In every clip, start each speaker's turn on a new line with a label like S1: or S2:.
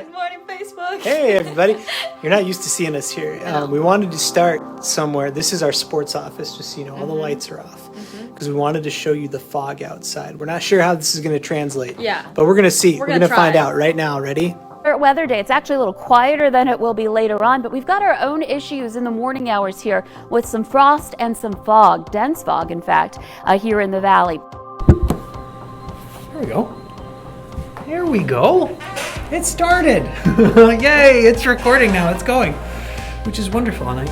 S1: Good morning, Facebook.
S2: Hey, everybody. You're not used to seeing us here. We wanted to start somewhere. This is our sports office, just so you know. All the lights are off. Because we wanted to show you the fog outside. We're not sure how this is going to translate.
S1: Yeah.
S2: But we're going to see. We're going to
S1: try.
S2: find out right now. Ready?
S3: Weather day. It's actually a little quieter than it will be later on, but we've got our own issues in the morning hours here with some frost and some fog, dense fog, in fact, here in the valley.
S4: There we go. There we go. It started. Yay, it's recording now. It's going, which is wonderful. And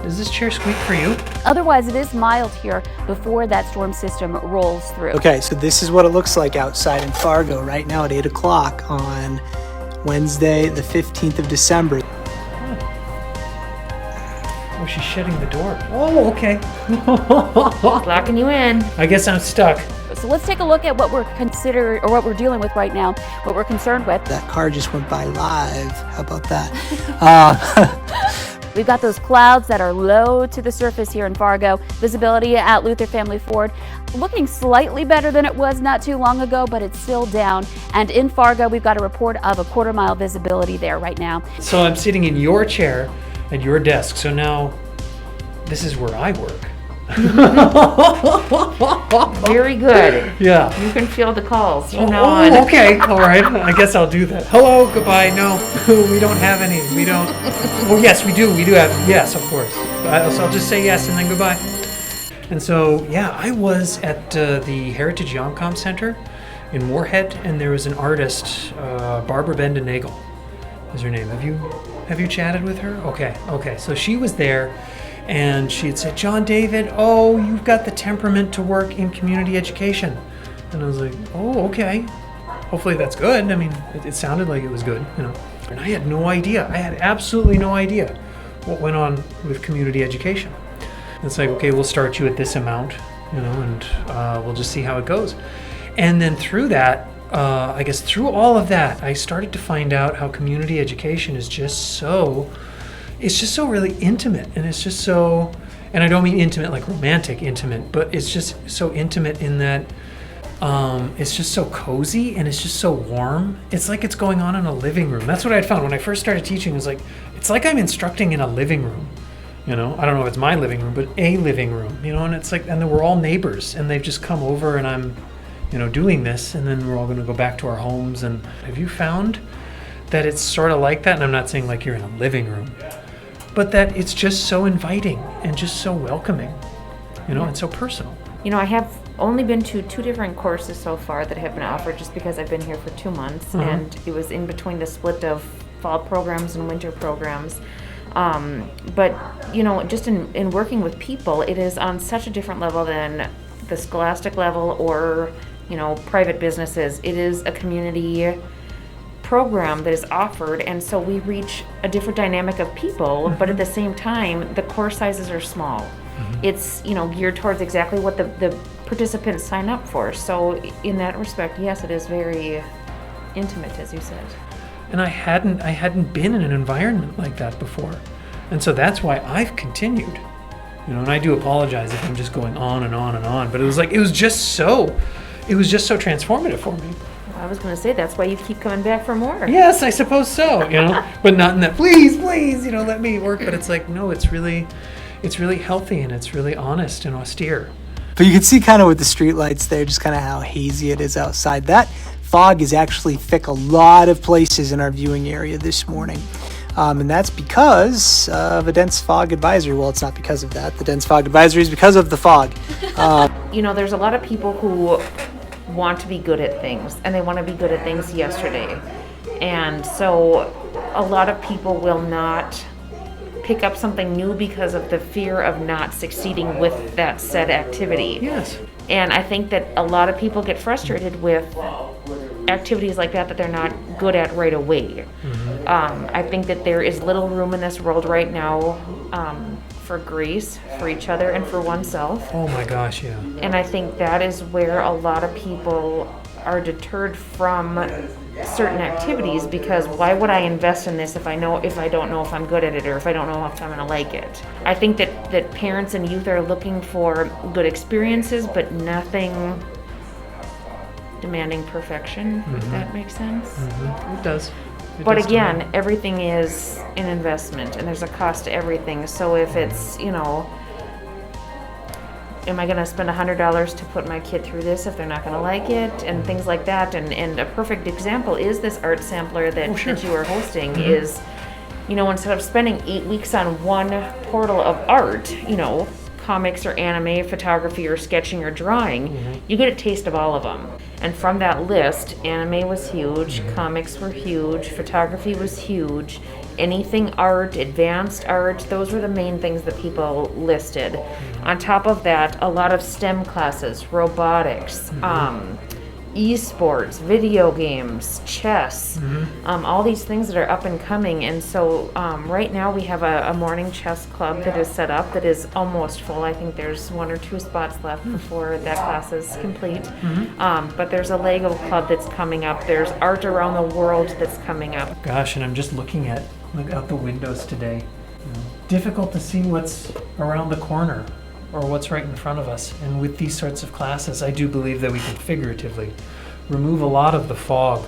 S4: does this chair squeak for you?
S3: Otherwise, it is mild here before that storm system rolls through.
S2: Okay, so this is what it looks like outside in Fargo right now at 8 o'clock on Wednesday, the 15th of December.
S4: Oh, she's shutting the door. Oh, okay.
S1: Locking you in.
S4: I guess I'm stuck.
S3: So let's take a look at what what we're dealing with right now, what we're concerned with.
S2: That car just went by live. How about that?
S3: We've got those clouds that are low to the surface here in Fargo. Visibility at Luther Family Ford looking slightly better than it was not too long ago, but it's still down. And in Fargo, we've got a report of a quarter-mile visibility there right now.
S4: So I'm sitting in your chair at your desk. So now this is where I work.
S1: Very good.
S4: Yeah.
S1: You can feel the calls from now on.
S4: Oh, okay. All right. I guess I'll do that. Hello. Goodbye. No, we don't have any. We don't. Oh, yes, we do. We do have. Yes, of course. So I'll just say yes and then goodbye. And so, yeah, I was at the Heritage Yomcom Center in Moorhead, and there was an artist, Barbara Bendenagel is her name. Have you chatted with her? Okay. So she was there. And she had said, John David, you've got the temperament to work in community education. And I was like, oh, okay. Hopefully that's good. I mean, it sounded like it was good, you know. And I had no idea. I had absolutely no idea what went on with community education. And it's like, okay, we'll start you at this amount, you know, and we'll just see how it goes. And then through that, I guess through all of that, I started to find out how community education is just so... It's just so really intimate, and it's just so, and I don't mean intimate like romantic intimate, but it's just so intimate in that it's just so cozy and it's just so warm. It's like it's going on in a living room. That's what I found when I first started teaching. It's like I'm instructing in a living room. You know, I don't know if it's my living room, but a living room. You know, and it's like, and then we're all neighbors, and they've just come over, and I'm, you know, doing this, and then we're all going to go back to our homes. And have you found that it's sort of like that? And I'm not saying like you're in a living room. But that it's just so inviting and just so welcoming, you know, and so personal.
S1: You know, I have only been to 2 different courses so far that have been offered just because I've been here for 2 months. And it was in between the split of fall programs and winter programs. But, you know, just in working with people, it is on such a different level than the scholastic level or, you know, private businesses. It is a community program that is offered, and so we reach a different dynamic of people, but at the same time the course sizes are small. It's, you know, geared towards exactly what the participants sign up for. So in that respect, yes, it is very intimate, as you said.
S4: And I hadn't been in an environment like that before, and so that's why I've continued, you know. And I do apologize if I'm just going on and on and on, but it was just so transformative for me.
S1: I was going to say, that's why you keep coming back for more.
S4: Yes, I suppose so, you know, but not in that, please, you know, let me work. But it's like, no, it's really healthy, and it's really honest and austere.
S2: But you can see kind of with the street lights there, just kind of how hazy it is outside. That fog is actually thick a lot of places in our viewing area this morning. And that's because of a dense fog advisory. Well, it's not because of that. The dense fog advisory is because of the fog.
S1: You know, there's a lot of people who want to be good at things, and they want to be good at things yesterday. And so a lot of people will not pick up something new because of the fear of not succeeding with that said activity.
S4: Yes.
S1: And I think that a lot of people get frustrated with activities like that they're not good at right away. I think that there is little room in this world right now for grace for each other and for oneself.
S4: Oh my gosh, yeah.
S1: And I think that is where a lot of people are deterred from certain activities, because why would I invest in this if I don't know if I'm good at it, or if I don't know if I'm going to like it? I think that parents and youth are looking for good experiences, but nothing demanding perfection, if that makes sense.
S4: It does.
S1: But
S4: does to
S1: again,
S4: me.
S1: everything is an investment, and there's a cost to everything. So if it's, am I gonna spend $100 to put my kid through this if they're not gonna like it, and things like that? And a perfect example is this art sampler that,
S4: sure.
S1: that you are hosting. Is, instead of spending 8 weeks on one portal of art, comics or anime, photography or sketching or drawing, you get a taste of all of them. And from that list, anime was huge, comics were huge, photography was huge, anything art, advanced art, those were the main things that people listed. On top of that, a lot of STEM classes, robotics, esports, video games, chess, all these things that are up and coming. And so right now we have a morning chess club that is set up that is almost full. I think there's 1 or 2 spots left before that class is complete. But there's a Lego club that's coming up. There's art around the world that's coming up.
S4: Gosh, and I'm just looking out the windows today. Difficult to see what's around the corner or what's right in front of us. And with these sorts of classes, I do believe that we can figuratively remove a lot of the fog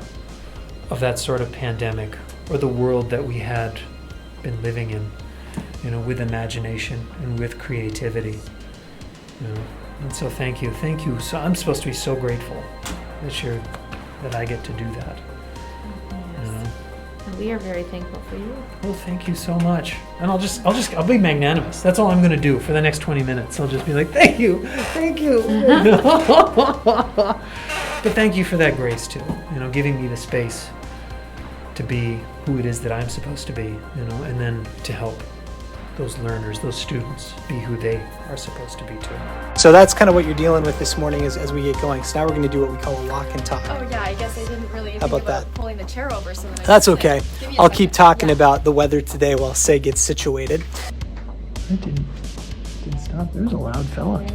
S4: of that sort of pandemic or the world that we had been living in, with imagination and with creativity. And so thank you. So I'm supposed to be so grateful that I get to do that.
S1: We are very thankful for you.
S4: Well, thank you so much. And I'll be magnanimous. That's all I'm going to do for the next 20 minutes. I'll just be like, thank you. But thank you for that grace too. Giving me the space to be who it is that I'm supposed to be, and then to help those learners, those students, be who they are supposed to be too.
S2: So that's kind of what you're dealing with this morning as we get going. So now we're going to do what we call a walk and talk.
S5: Oh yeah, I guess I didn't really think
S2: about
S5: about
S2: that?
S5: pulling the chair over. So then
S2: That's okay.
S5: Give me a
S2: I'll
S5: second.
S2: keep talking
S5: Yeah.
S2: about the weather today while Say gets situated.
S4: It didn't stop. There's a loud fella.